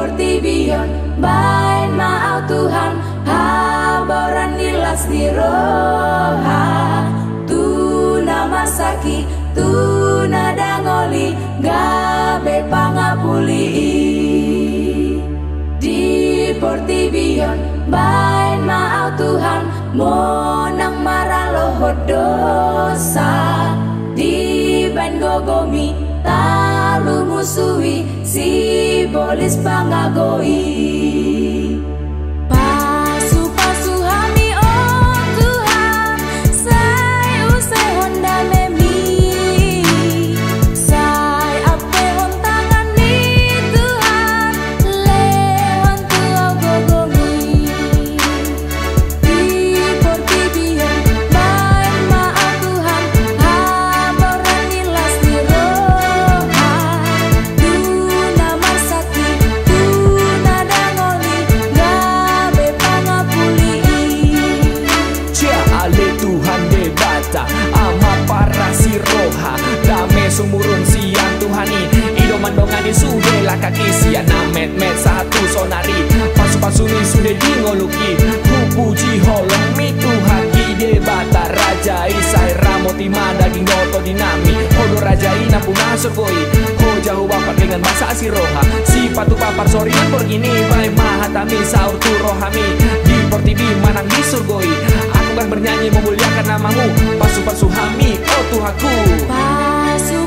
Portibion bain maaf Tuhan haboran nilas di roha tuna masaki tuna dangoli gabe pangapuli di Portibion bain maaf Tuhan monang maralohot dosa di ban gogomi talu musuhi si bolis pangagoi pasu-pasu hami oh Tuhan sai usai honda memi sai ape hon tangan ni Tuhan lehon tuau gogomi di Portibion bain maaf Tuhan haboran nilas di roha tuna masaki tuna dangoli gabe pangapuli Cia ale Tuhan debata ama para si roha dame sumurun siang Tuhani ido mandongani sude lah kaki sian namet met satu sonari pasu-pasu ni sude dingoluki puji holong mi Tuhan ide bata raja isai ramoti daging goto dinami hodo raja ina punah surgoi ho jauh bapak dengan masa si roha si patu papar sorian borgini bai mahatami saur tu rohami di Portibi manang di surgoi aku kan bernyanyi memuliakan namamu pasu-pasu hami oh Tuhanku pasu